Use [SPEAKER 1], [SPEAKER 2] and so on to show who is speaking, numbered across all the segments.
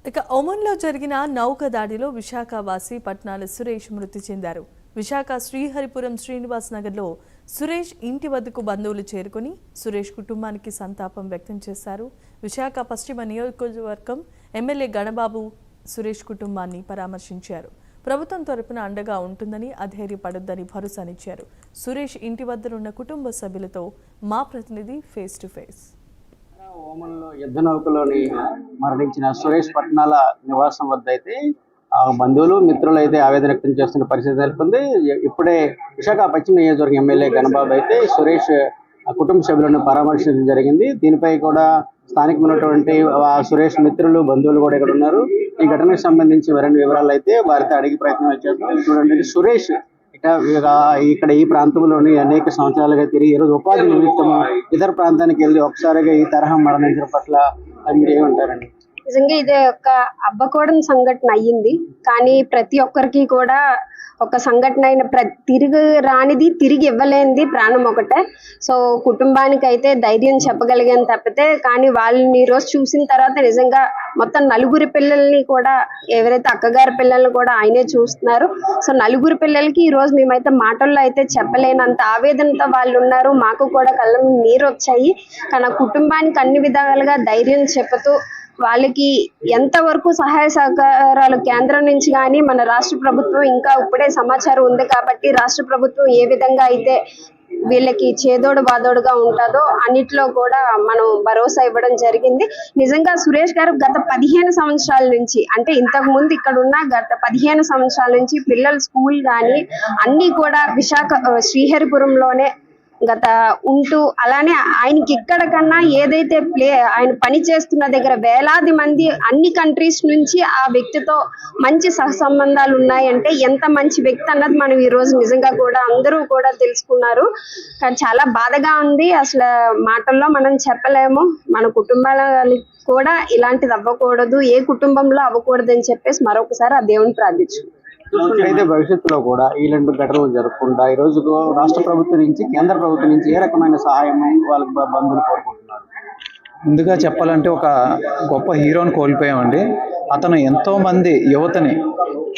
[SPEAKER 1] ఇక ఒమన్లో జరిగిన నౌక దాడిలో విశాఖ వాసి పట్నాల సురేష్ మృతి చెందారు. విశాఖ శ్రీహరిపురం శ్రీనివాస్ నగర్లో సురేష్ ఇంటి వద్దకు బంధువులు చేరుకుని సురేష్ కుటుంబానికి సంతాపం వ్యక్తం చేశారు. విశాఖ పశ్చిమ నియోజకవర్గం ఎమ్మెల్యే గణబాబు సురేష్ కుటుంబాన్ని పరామర్శించారు. ప్రభుత్వం తరపున అండగా ఉంటుందని, అధైర్యపడొద్దని భరోసానిచ్చారు. సురేష్ ఇంటి వద్దనున్న కుటుంబ సభ్యులతో మా ప్రతినిధి ఫేస్ టు ఫేస్.
[SPEAKER 2] ఓమన్లో యుద్ధ నౌకలోని మరణించిన సురేష్ పట్నాల నివాసం వద్ద అయితే బంధువులు మిత్రులు అయితే ఆవేదన వ్యక్తం చేస్తున్న పరిస్థితి నెలకొంది. ఇప్పుడే విశాఖ పశ్చిమ నియోజకవర్గం ఎమ్మెల్యే గణబాబు అయితే సురేష్ కుటుంబ సభ్యులను పరామర్శించడం జరిగింది. దీనిపై కూడా స్థానికమైనటువంటి సురేష్ మిత్రులు బంధువులు కూడా ఇక్కడ ఉన్నారు. ఈ ఘటనకు సంబంధించి మరిన్ని వివరాలు అయితే వారితో అడిగే ప్రయత్నం చేస్తాం. చూడండి, సురేష్ ఇక్కడ ఈ ప్రాంతంలోని అనేక సంవత్సరాలుగా తిరిగి ఈరోజు ఉపాధి నిమిత్తం ఇతర ప్రాంతానికి వెళ్ళి ఒకసారిగా ఈ తరహా మరణించడం పట్ల మీరు ఏమంటారండి?
[SPEAKER 3] నిజంగా ఇదే ఒక అబ్బకూడని సంఘటన అయ్యింది. కానీ ప్రతి ఒక్కరికి కూడా ఒక సంఘటన అయిన తిరిగి రానిది, తిరిగి ఇవ్వలేనిది ప్రాణం ఒకటే. సో కుటుంబానికి అయితే ధైర్యం చెప్పగలిగాను తప్పితే, కానీ వాళ్ళని ఈరోజు చూసిన తర్వాత నిజంగా మొత్తం నలుగురి పిల్లల్ని కూడా, ఎవరైతే అక్కగారి పిల్లల్ని కూడా ఆయనే చూస్తున్నారు. సో నలుగురు పిల్లలకి ఈ రోజు మేమైతే మాటల్లో అయితే చెప్పలేనంత ఆవేదనతో వాళ్ళు ఉన్నారు. మాకు కూడా కళ్ళ నీరు వచ్చాయి. కానీ కుటుంబానికి అన్ని విధాలుగా ధైర్యం చెప్పుతూ వాళ్ళకి ఎంతవరకు సహాయ సహకారాలు కేంద్రం నుంచి కానీ మన రాష్ట్ర ప్రభుత్వం ఇంకా ఇప్పుడే సమాచారం ఉంది కాబట్టి రాష్ట్ర ప్రభుత్వం ఏ విధంగా అయితే వీళ్ళకి చేదోడు బాదోడుగా ఉంటుందో అన్నిట్లో కూడా మనం భరోసా ఇవ్వడం జరిగింది. నిజంగా సురేష్ గారు గత 15 సంవత్సరాల నుంచి, అంటే ఇంతకు ముందు ఇక్కడ ఉన్న గత 15 సంవత్సరాల నుంచి పిల్లల స్కూల్ కానీ అన్ని కూడా విశాఖ శ్రీహరిపురంలోనే గత ఉంటూ, అలానే ఆయనకి ఇక్కడ కన్నా ఏదైతే ఆయన పని చేస్తున్న దగ్గర వేలాది మంది అన్ని కంట్రీస్ నుంచి ఆ వ్యక్తితో మంచి సహసంబంధాలు ఉన్నాయంటే ఎంత మంచి వ్యక్తి అన్నది మనం ఈ రోజు నిజంగా కూడా అందరూ కూడా తెలుసుకున్నారు. కానీ చాలా బాధగా ఉంది. అసలు మాటల్లో మనం చెప్పలేము. మన కుటుంబాలకి కూడా ఇలాంటిది అవ్వకూడదు, ఏ కుటుంబంలో అవ్వకూడదు అని చెప్పేసి మరొకసారి ఆ దేవుని ప్రార్థించు.
[SPEAKER 2] అయితే భవిష్యత్తులో కూడా ఇలాంటి ఘటనలు జరగకుండా ఈ రోజు రాష్ట్ర ప్రభుత్వం నుంచి, కేంద్ర ప్రభుత్వం నుంచి ఏ రకమైన సహాయం వాళ్ళకి బంధువులు కోరుకుంటున్నారు?
[SPEAKER 4] ముందుగా చెప్పాలంటే ఒక గొప్ప హీరోని కోల్పోయామండి. అతను ఎంతో మంది యువతని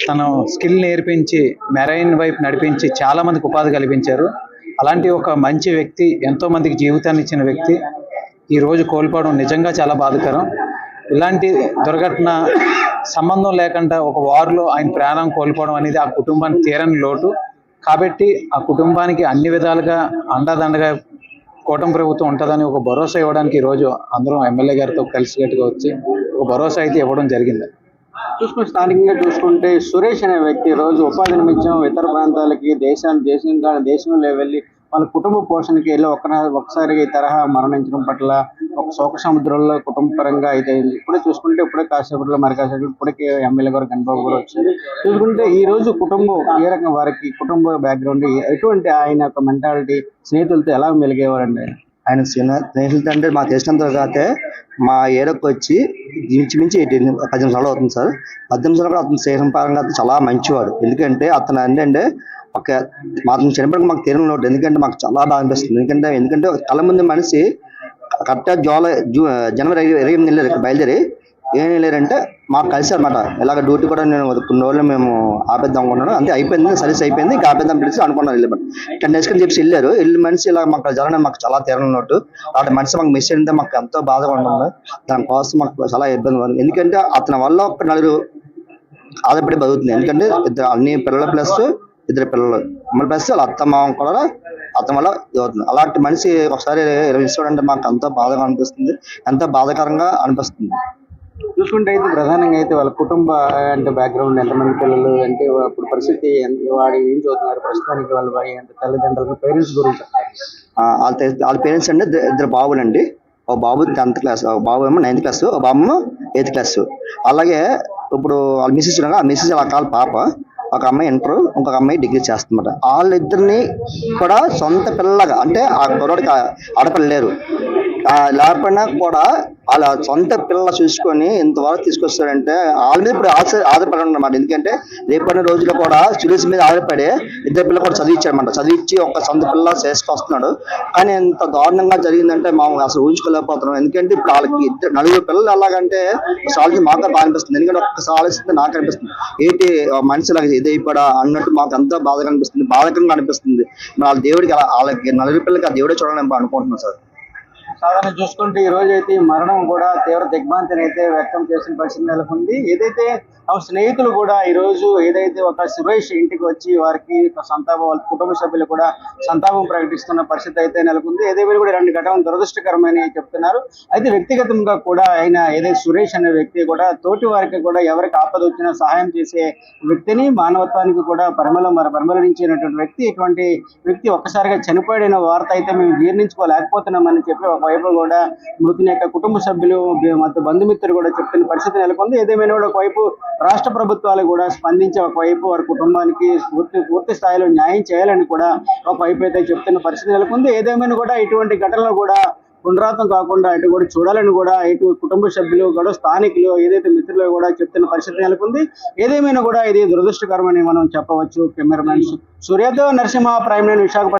[SPEAKER 4] తన స్కిల్ నేర్పించి మెరైన్ వైపు నడిపించి చాలా మందికి ఉపాధి కల్పించారు. అలాంటి ఒక మంచి వ్యక్తి, ఎంతో మందికి జీవితాన్ని ఇచ్చిన వ్యక్తి ఈ రోజు కోల్పోవడం నిజంగా చాలా బాధాకరం. ఇలాంటి దుర్ఘటన సంబంధం లేకుండా ఒక వార్లో ఆయన ప్రాణం కోల్పోవడం అనేది ఆ కుటుంబానికి తీరని లోటు. కాబట్టి ఆ కుటుంబానికి అన్ని విధాలుగా అండదండగా కూటమి ప్రభుత్వం ఉంటుందని ఒక భరోసా ఇవ్వడానికి ఈరోజు అందరం ఎమ్మెల్యే గారితో కలిసికట్టుగా వచ్చి ఒక భరోసా అయితే ఇవ్వడం జరిగింది.
[SPEAKER 2] స్థానికంగా చూసుకుంటే సురేష్ అనే వ్యక్తి రోజు ఉపాధి నిమిత్తం ఇతర ప్రాంతాలకి దేశంలో వెళ్ళి వాళ్ళ కుటుంబ పోషణకి వెళ్ళి ఒకసారిగా ఈ తరహా మరణించడం పట్ల ఒక శోక సముద్రంలో కుటుంబ పరంగా అయితే ఇప్పుడే చూసుకుంటే కాసేపట్లో ఇప్పటికే ఎమ్మెల్యే గారు గణబాబు గారు వచ్చారు. చూసుకుంటే ఈ రోజు కుటుంబం ఏ రకంగా, వారికి కుటుంబ బ్యాక్గ్రౌండ్ ఎటువంటి, ఆయన యొక్క మెంటాలిటీ, స్నేహితులతో ఎలా మెలిగేవారండి?
[SPEAKER 5] ఆయన స్నేహితులతో అంటే మాకు తెలిసినంత అయితే మా ఏరియాకి వచ్చి ఇంచుమించి 18 సంవత్సరాలు అవుతుంది సార్. 18 సంవత్సరాలు అతను స్నేహం పరంగా చాలా మంచివాడు. ఎందుకంటే అతను ఏంటంటే మాకు చనిపోవడానికి మాకు తీరం లోటు. ఎందుకంటే మాకు చాలా బాగా అనిపిస్తుంది. ఎందుకంటే కళ్ళ ముందు మనిషి కరెక్ట్గా జనవరి 28 వెళ్ళారు, బయలుదేరి ఏం వెళ్ళారంటే మాకు కలిసి అనమాట. ఇలాగ డ్యూటీ కూడా నేను కొన్ని రోజులు మేము ఆపేద్దాం అనుకున్నాను. అంటే అయిపోయింది, సర్వీస్ అయిపోయింది, ఇంకా ఆపేద్దాం పిలిచి అనుకున్నాను. వెళ్ళి 10 days చెప్పి వెళ్ళారు. మనిషి ఇలా మాకు జరగడం మాకు చాలా తీరం లోటు. అలాంటి మనిషి మాకు మిస్ అయింటే మాకు ఎంతో బాధగా ఉంటుంది. దానికోసం మాకు చాలా ఇబ్బంది ఉంది. ఎందుకంటే అతని వల్ల ఒక 4 ఆధారపడి బతుకుతుంది. ఎందుకంటే అన్ని పిల్లల ప్లస్ 2 పిల్లలు అమ్మల ప్లస్ వాళ్ళ అత్త మామ కూడా అతని వల్ల అవుతుంది. అలాంటి మనిషి ఒకసారి చూడంటే మాకు ఎంతో బాధగా అనిపిస్తుంది, ఎంతో బాధాకరంగా అనిపిస్తుంది.
[SPEAKER 2] చూసుకుంటే అయితే ప్రధానంగా అయితే వాళ్ళ కుటుంబ అంటే బ్యాక్గ్రౌండ్, ఎంతమంది పిల్లలు, అంటే ఇప్పుడు పరిస్థితి వాడు ఏం చదువుతున్నారు ప్రస్తుతానికి, వాళ్ళ తల్లిదండ్రులు, పేరెంట్స్ గురించి
[SPEAKER 5] వాళ్ళ పేరెంట్స్ అంటే 2 బాబులండి. ఒక బాబు 10th క్లాస్, ఒక బాబు ఏమో 9th క్లాస్, ఒక బాబు ఏమో 8th క్లాస్. అలాగే ఇప్పుడు వాళ్ళ మిస్సెస్ ఆ మిస్సెస్ వాళ్ళ పాప, ఒక అమ్మాయి ఇంటర్, ఇంకొక అమ్మాయి డిగ్రీ వాళ్ళిద్దరిని కూడా సొంత పిల్లలుగా, అంటే ఆ కుర్రోడికి ఆడపిల్ల లేరు, లేకపోయినా కూడా వాళ్ళ సొంత పిల్లలు చూసుకొని ఇంతవరకు తీసుకొస్తారంటే వాళ్ళ మీద ఇప్పుడు ఆధారపడి ఉన్నమాట. ఎందుకంటే రేపటి రోజుల్లో కూడా సురేష్ మీద ఆధారపడి ఇద్దరు పిల్లలు కూడా చదివించారన్నమాట. చదివించి ఒక సొంత పిల్ల చేసుకొస్తున్నాడు. కానీ ఎంత దారుణంగా జరిగిందంటే మనం అసలు ఊహించుకోలేకపోతున్నాం. ఎందుకంటే ఇప్పుడు వాళ్ళకి నలుగురు పిల్లలు ఎలాగంటే సాల్సి మాకు బాగా అనిపిస్తుంది. ఎందుకంటే ఒక్కసారి ఆలోచిస్తే నాకు అనిపిస్తుంది ఏంటి మనిషిలాగా ఇదైపోడా అన్నట్టు మాకు అంతా బాధగా అనిపిస్తుంది, బాధకంగా అనిపిస్తుంది. మరి వాళ్ళ దేవుడికి వాళ్ళకి నలుగురు పిల్లలకి ఆ దేవుడే చూడాలని అనుకుంటున్నాను సార్.
[SPEAKER 2] సాధారణ చూసుకుంటే ఈ రోజు అయితే ఈ మరణం కూడా తీవ్ర దిగ్భ్రాంతిని అయితే వ్యక్తం చేసిన పరిస్థితి నెలకొంది. ఏదైతే స్నేహితులు కూడా ఈ రోజు ఏదైతే ఒక సురేష్ ఇంటికి వచ్చి వారికి సంతాపం, వాళ్ళ కుటుంబ సభ్యులు కూడా సంతాపం ప్రకటిస్తున్న పరిస్థితి అయితే నెలకొంది. ఏదేమైనా కూడా రెండు ఘటనలు దురదృష్టకరమని చెప్తున్నారు. అయితే వ్యక్తిగతంగా కూడా ఆయన ఏదైతే సురేష్ అనే వ్యక్తి కూడా తోటి వారికి కూడా ఎవరికి ఆపద వచ్చినా సహాయం చేసే వ్యక్తిని, మానవత్వానికి కూడా పరిమళించినటువంటి వ్యక్తి. ఇటువంటి వ్యక్తి ఒక్కసారిగా చనిపోయిన వార్త అయితే మేము జీర్ణించుకోలేకపోతున్నామని చెప్పి ఒకవైపు కూడా మృతుని యొక్క కుటుంబ సభ్యులు ಮತ್ತು బంధుమిత్రులు కూడా చెప్తున్న పరిస్థితి నెలకొంది. ఏదేమైనా కూడా ఒకవైపు రాష్ట్ర ప్రభుత్వాలు కూడా స్పందించి ఒకవైపు వారి కుటుంబానికి పూర్తి స్థాయిలో న్యాయం చేయాలని కూడా ఒకవైపు అయితే చెప్తున్న పరిస్థితి నెలకొంది. ఏదేమైనా కూడా ఇటువంటి ఘటనలు కూడా పునరావృతం కాకుండా ఇటు కూడా చూడాలని కూడా ఇటు కుటుంబ సభ్యులు కూడా స్థానికులు ఏదైతే మిత్రులు కూడా చెప్తున్న పరిస్థితి నెలకొంది. ఏదేమైనా కూడా ఇది దురదృష్టకరమని మనం చెప్పవచ్చు. కెమెరామెన్ సూర్యతో నరసింహ, ప్రైమ్ లైన్, విశాఖపట్నం.